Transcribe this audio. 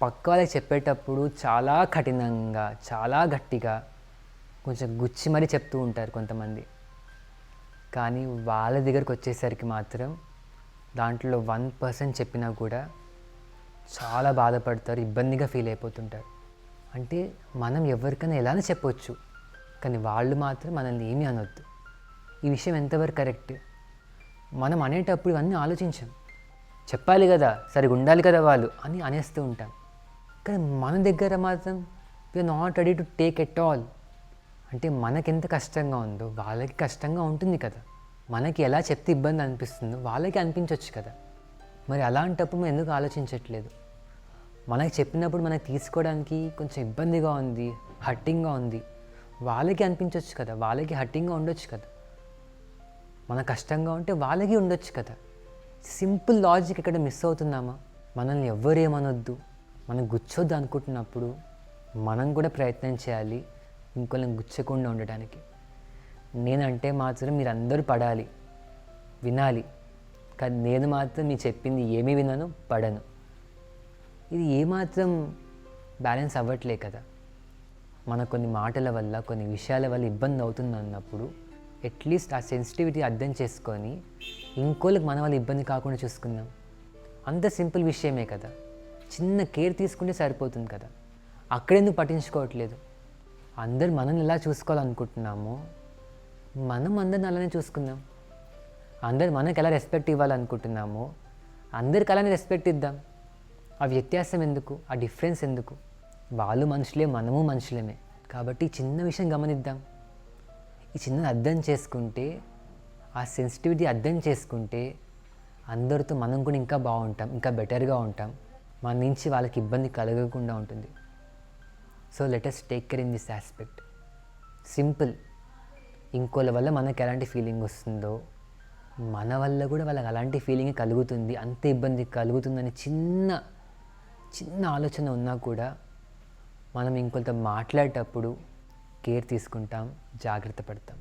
పక్క వాళ్ళకి చెప్పేటప్పుడు చాలా కఠినంగా, చాలా గట్టిగా, కొంచెం గుచ్చి మరీ చెప్తూ ఉంటారు కొంతమంది. కానీ వాళ్ళ దగ్గరకొచ్చేసరికి మాత్రం దాంట్లో 1% చెప్పినా కూడా చాలా బాధపడతారు, ఇబ్బందిగా ఫీల్ అయిపోతుంటారు. అంటే మనం ఎవరికైనా ఎలానే చెప్పొచ్చు, కానీ వాళ్ళు మాత్రం మనల్ని ఏమీ అనొద్దు. ఈ విషయం ఎంతవరకు కరెక్ట్? మనం అనేటప్పుడు ఇవన్నీ ఆలోచించాం. చెప్పాలి కదా, సరిగా ఉండాలి కదా వాళ్ళు అని అనేస్తూ ఉంటాం. కానీ మన దగ్గర మాత్రం we are not ready to take at all. అంటే మనకెంత కష్టంగా ఉందో వాళ్ళకి కష్టంగా ఉంటుంది కదా. మనకి ఎలా చెప్తే ఇబ్బంది అనిపిస్తుందో వాళ్ళకి అనిపించవచ్చు కదా. మరి అలాంటప్పుడు మనం ఎందుకు ఆలోచించట్లేదు? మనకి చెప్పినప్పుడు మనకి తీసుకోవడానికి కొంచెం ఇబ్బందిగా ఉంది, హర్టింగ్గా ఉంది. వాళ్ళకి అనిపించవచ్చు కదా, వాళ్ళకి హర్టింగ్గా ఉండొచ్చు కదా. మన కష్టంగా ఉంటే వాళ్ళకి ఉండొచ్చు కదా. సింపుల్ లాజిక్ ఇక్కడ మిస్ అవుతున్నామా? మనల్ని ఎవ్వరేమనొద్దు, మనం గుచ్చొద్దు అనుకుంటున్నప్పుడు మనం కూడా ప్రయత్నం చేయాలి ఇంకొకరిని గుచ్చకుండా ఉండడానికి. నేనంటే మాత్రం మీరందరూ పడాలి, వినాలి. కానీ నేను మాత్రం మీరు చెప్పింది ఏమీ వినను, పడను. ఇది ఏమాత్రం బ్యాలెన్స్ అవ్వట్లే కదా. మన కొన్ని మాటల వల్ల, కొన్ని విషయాల వల్ల ఇబ్బంది అవుతుంది అన్నప్పుడు అట్లీస్ట్ ఆ సెన్సిటివిటీ అర్థం చేసుకొని ఇంకోళ్ళకి మన వల్ల ఇబ్బంది కాకుండా చూసుకుందాం. అంత సింపుల్ విషయమే కదా. చిన్న కేర్ తీసుకుంటే సరిపోతుంది కదా. అక్కడెందుకు పట్టించుకోవట్లేదు? అందరు మనల్ని ఎలా చూసుకోవాలనుకుంటున్నామో మనం అందరిని అలానే చూసుకుందాం. అందరు మనకు ఎలా రెస్పెక్ట్ ఇవ్వాలనుకుంటున్నామో అందరికి అలానే రెస్పెక్ట్ ఇద్దాం. ఆ వ్యత్యాసం ఎందుకు? ఆ డిఫరెన్స్ ఎందుకు? వాళ్ళు మనుషులే, మనము మనుషులమే. కాబట్టి చిన్న విషయం గమనిద్దాం. ఈ చిన్నది అర్థం చేసుకుంటే, ఆ సెన్సిటివిటీ అర్థం చేసుకుంటే అందరితో మనం కూడా ఇంకా బాగుంటాం, ఇంకా బెటర్గా ఉంటాం. మన నుంచి వాళ్ళకి ఇబ్బంది కలగకుండా ఉంటుంది. So let us take care in this aspect. Simple. ఇంకోళ్ళ వల్ల మనకు ఎలాంటి ఫీలింగ్ వస్తుందో మన వల్ల కూడా వాళ్ళకి అలాంటి ఫీలింగ్ కలుగుతుంది, అంత ఇబ్బంది కలుగుతుందని చిన్న ఆలోచన ఉన్నా కూడా మనం ఇంకొంత మాట్లాడేటప్పుడు కేర్ తీసుకుంటాం, జాగ్రత్త పడతాం.